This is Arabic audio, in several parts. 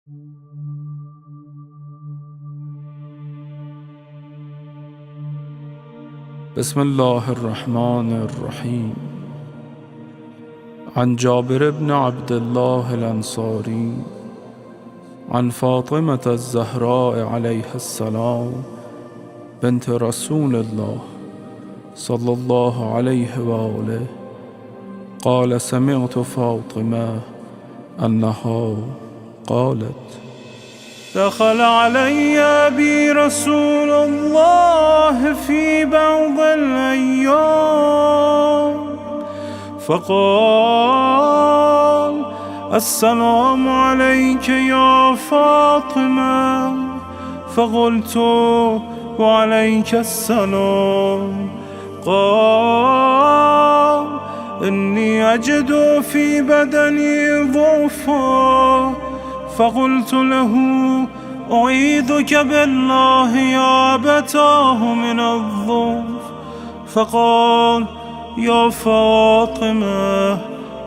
بسم الله الرحمن الرحيم. عن جابر بن عبد الله الأنصاري عن فاطمة الزهراء عليها السلام بنت رسول الله صلى الله عليه وآله قال: سمعت فاطمة أنها قالت: دخل علي أبي رسول الله في بعض الأيام فقال: السلام عليك يا فاطمة. فقلت: وعليك السلام. قال: إني أجد في بدني ضعفا. فقلت له: أعيذك بالله يا أبتاه من الضعف. فقال: يا فاطمة،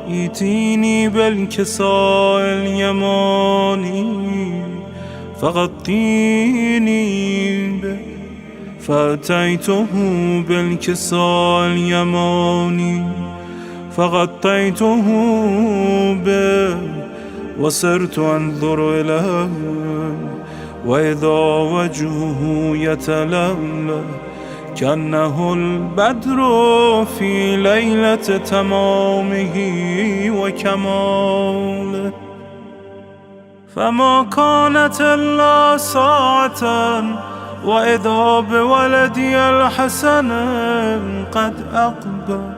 ائتيني بالكساء اليماني فغطيني به. فأتيته بالكساء اليماني فغطيته به وصرت أنظر إليه وإذا وجهه يتلألأ كأنه البدر في ليلة تمامه وكماله. فما كانت إلا ساعة وإذا بولدي الحسن قد أقبل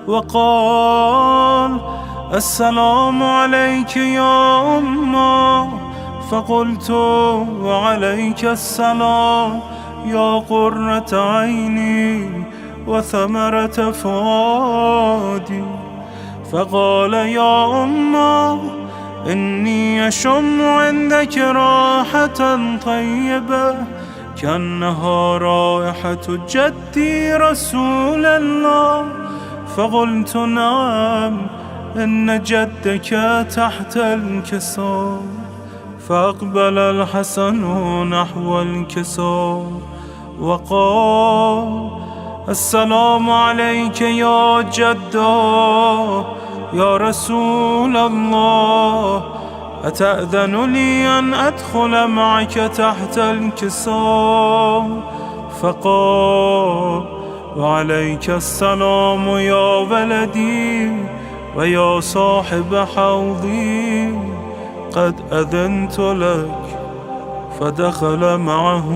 وقال: السلام عليك يا أمه. فقلت: وعليك السلام يا قرة عيني وثمرة فؤادي. فقال: يا أمه، إني أشم عندك راحة طيبة كأنها رائحة جدي رسول الله. فقلت: نعم، إن جدك تحت الكساء. فأقبل الحسن نحو الكساء وقال: السلام عليك يا جدا يا رسول الله، أتأذن لي أن أدخل معك تحت الكساء؟ فقال: وعليك السلام يا ولدي ويا صاحب حوضي، قد أذنت لك. فدخل معه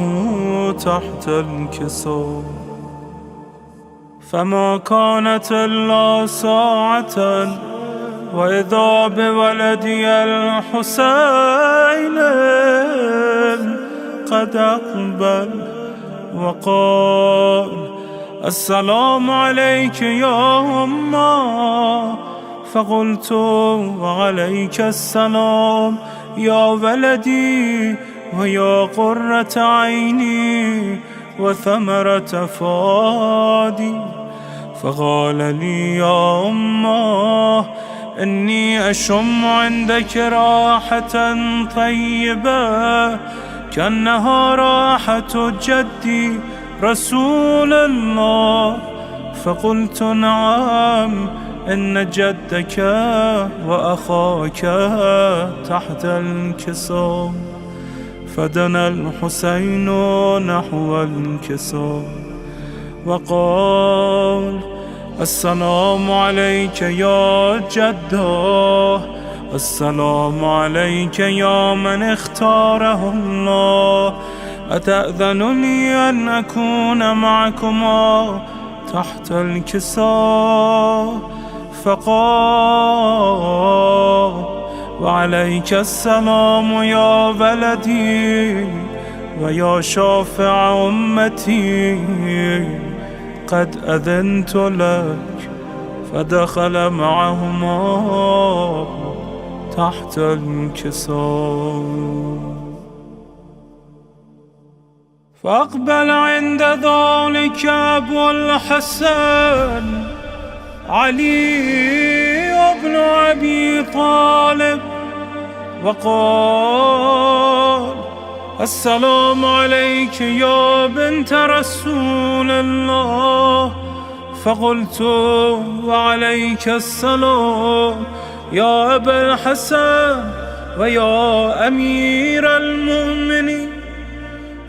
تحت الكساء. فما كانت إلا ساعة وإذا بولدي الحسين قد أقبل وقال: السلام عليك يا أمه. فقلت: وعليك السلام يا ولدي ويا قرة عيني وثمرة فؤادي. فقال لي: يا أمه، إني أشم عندك راحة طيبة كأنها راحة جدي رسول الله. فقلت: نعم، إن جدك وأخاك تحت الكساء. فدنا الحسين نحو الكساء وقال: السلام عليك يا جده، السلام عليك يا من اختاره الله، أتأذن لي أن أكون معكما تحت الكساء؟ فقال: وعليك السلام يا ولدي ويا شافع أمتي، قد أذنت لك. فدخل معهما تحت الكساء. فأقبل عند ذلك أبو الحسن علي بن أبي طالب وقال: السلام عليك يا بنت رسول الله. فقلت: وعليك السلام يا أبا الحسن ويا أمير المؤمنين.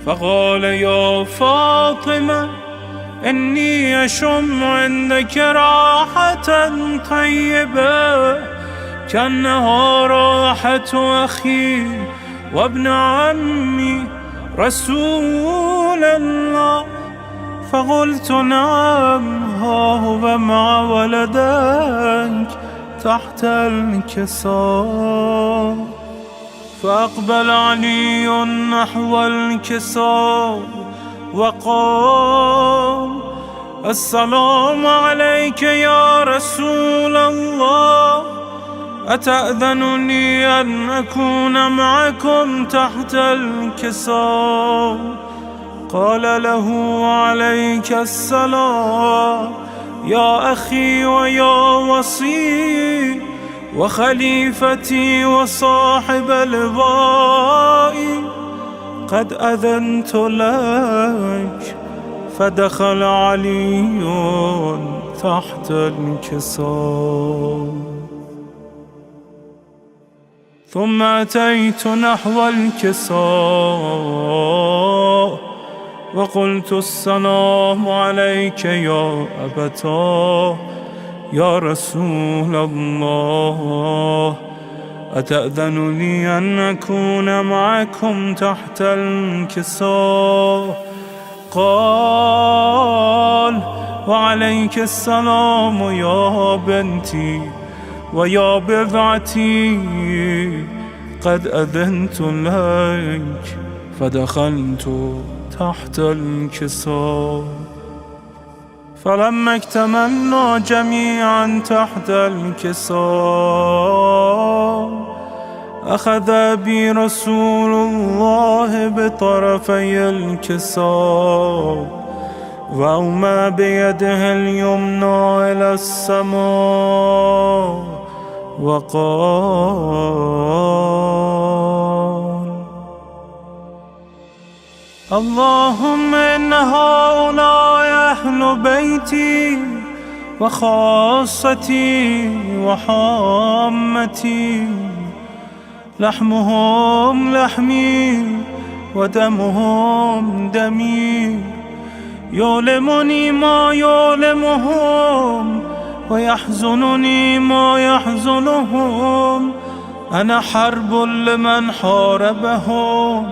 فقال: يا فاطمة، إني أشم عندك راحة طيبة كأنها راحة أخي وابن عمي رسول الله. فقلت: نعم، ها هو مع ولدك تحت الكساء. فأقبل علي نحو الكساء وقال: السلام عليك يا رسول الله، أتأذنني أن أكون معكم تحت الكساء؟ قال له: عليك السلام يا أخي ويا وصي وخليفتي وصاحب لوائي، قد أذنت لك. فدخل علي تحت الكساء. ثم أتيت نحو الكساء وقلت: السلام عليك يا أبتاه يا رسول الله، أتأذن لي أن أكون معكم تحت الكساء؟ قال: وعليك السلام يا بنتي ويا بضعتي، قد أذنت لك. فدخلت تحت الكساء. فلما اكتملنا جميعا تحت الكساء، أخذ بي رسول الله بطرفي الكساء وأومى بيده اليمنى إلى السماء وقال: اللهم إن هؤلاء أهل بيتي وخاصتي وحامتي، لحمهم لحمي ودمهم دمي، يؤلمني ما يؤلمهم ويحزنني ما يحزنهم. أنا حرب لمن حاربهم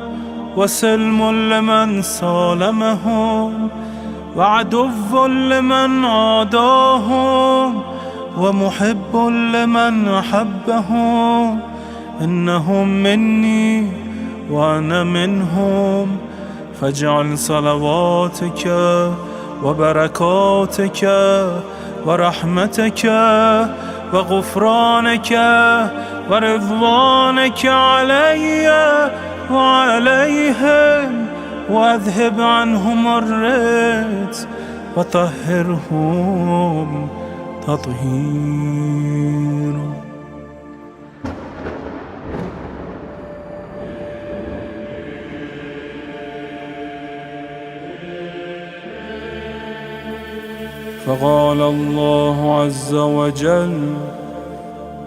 وسلم لمن سالمهم وعدو لمن عاداهم ومحب لمن أحبهم. إنهم مني وأنا منهم، فاجعل صلواتك وبركاتك ورحمتك وغفرانك ورضوانك علي وعليهم، واذهب عنهم الرجس وطهرهم تطهيرا. فقال الله عز وجل: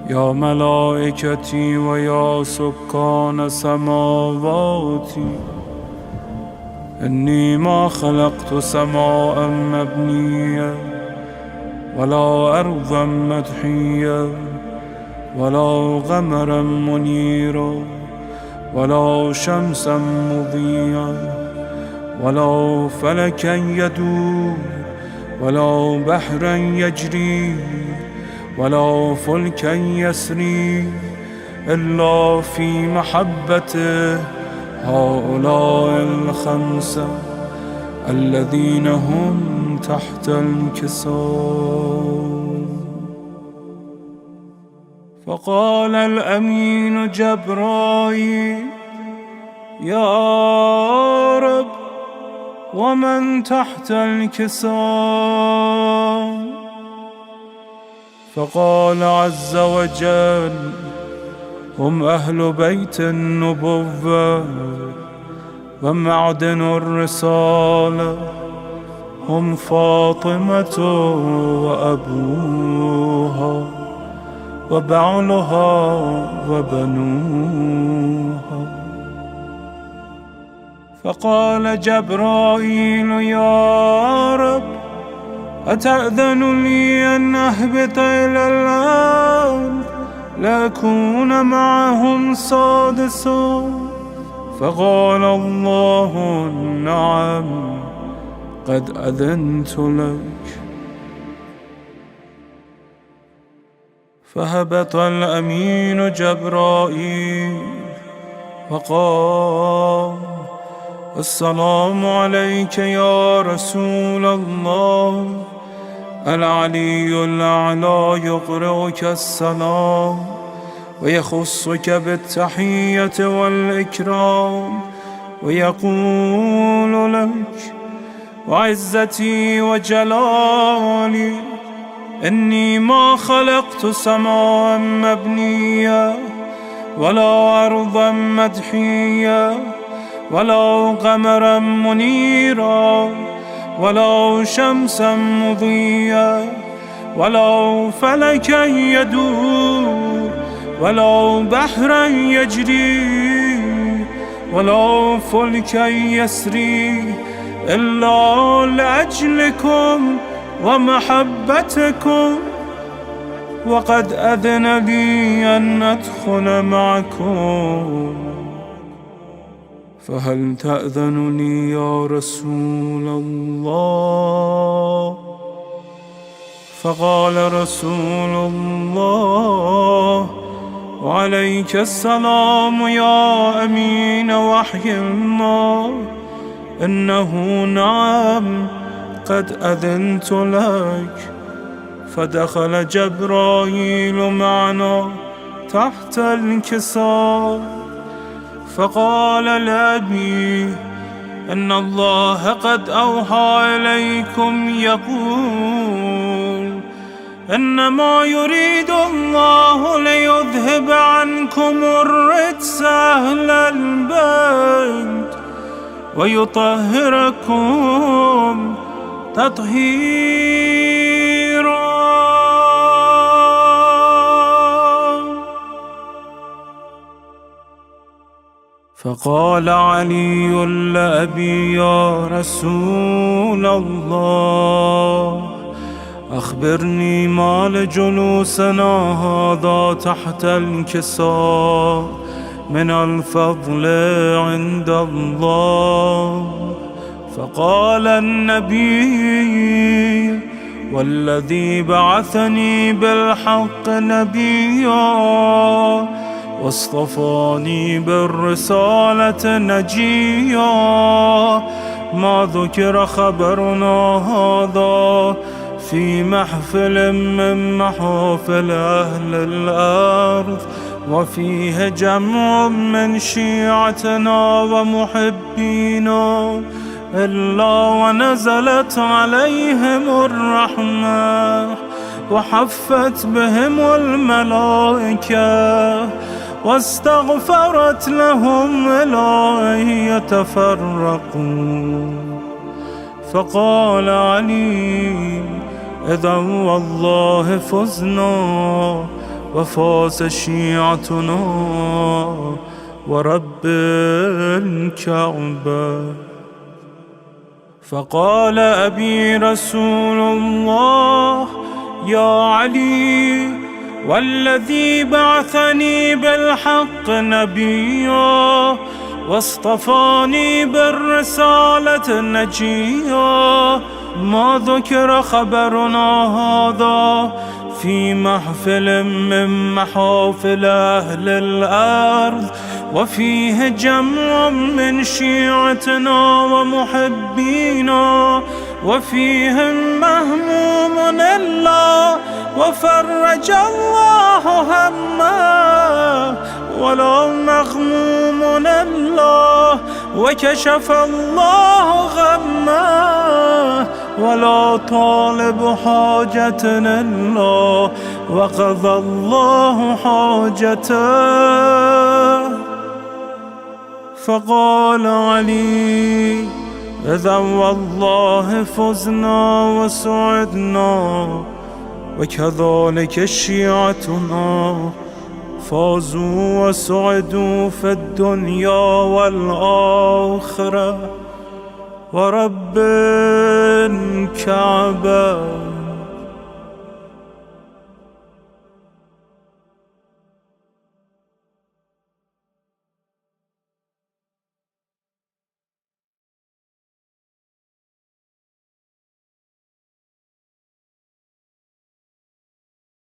يا ملائكتي ويا سكان سماواتي، إني ما خلقت سماء مبنية ولا أرضا مدحية ولا قمرا منيرا ولا شمسا مضيئا ولا فلكا يدور ولا بحرا يجري ولا فلكا يسري إلا في محبته هؤلاء الخمسة الذين هم تحت الكساء. فقال الأمين جبرائيل: يا رب، ومن تحت الكساء؟ فقال عز وجل: هم أهل بيت النبوة ومعدن الرسالة، هم فاطمة وأبوها وبعلها وبنوها. فقال جبرائيل: يا رب، أتأذن لي أن أهبط إلى الأرض لأكون معهم سادسا؟ فقال الله: نعم، قد أذنت لك. فهبط الأمين جبرائيل وقال: السلام عليك يا رسول الله. العلي الأعلى يقرئك السلام ويخصك بالتحية والإكرام ويقول لك: وعزتي وجلالي إني ما خلقت سماء مبنية ولا أرضا مدحية ولا قمرا منيرا ولا شمسا مضيا ولا فلكا يدور ولا بحرا يجري ولا فلكا يسري إلا لأجلكم ومحبتكم، وقد أذن لي أن أدخل معكم، فهل تأذن لي يا رسول الله؟ فقال رسول الله: وعليك السلام يا أمين وحي الله، إنه نعم، قد أذنت لك. فدخل جبرائيل معنا تحت الكساء، فقال لأبي: إن الله قد أوحى إليكم يقول: إنما يريد الله ليذهب عنكم الرجس أهل البيت ويطهركم تطهيرا. فقال علي لأبي: يا رسول الله، أخبرني ما لجلوسنا هذا تحت الكساء من الفضل عند الله. فقال النبي: والذي بعثني بالحق نبيا واصطفاني بالرسالة نجيا، ما ذكر خبرنا هذا في محفل من محافل أهل الأرض وفيه جمع من شيعتنا ومحبينا إلا ونزلت عليهم الرحمة وحفت بهم الملائكة واستغفرت لهم إلى أن يتفرقوا. فقال علي: إذا والله فزنا وفاز شيعتنا ورب الكعبة. فقال أبي: رسول الله يا علي، والذي بعثني بالحق نبيا واصطفاني بالرسالة نجيا، ما ذكر خبرنا هذا في محفل من محافل أهل الأرض وفيه جمع من شيعتنا ومحبينا وفيهم مهموم إلا وفرج الله همه ولا مغموم إلا وكشف الله غمه ولا طالب حاجة إلا وقضى الله حاجته. فقال علي: إذا والله فزنا وسعدنا، وكذلك شيعتنا فازوا وسعدوا في الدنيا والآخرة. ورب الكعبة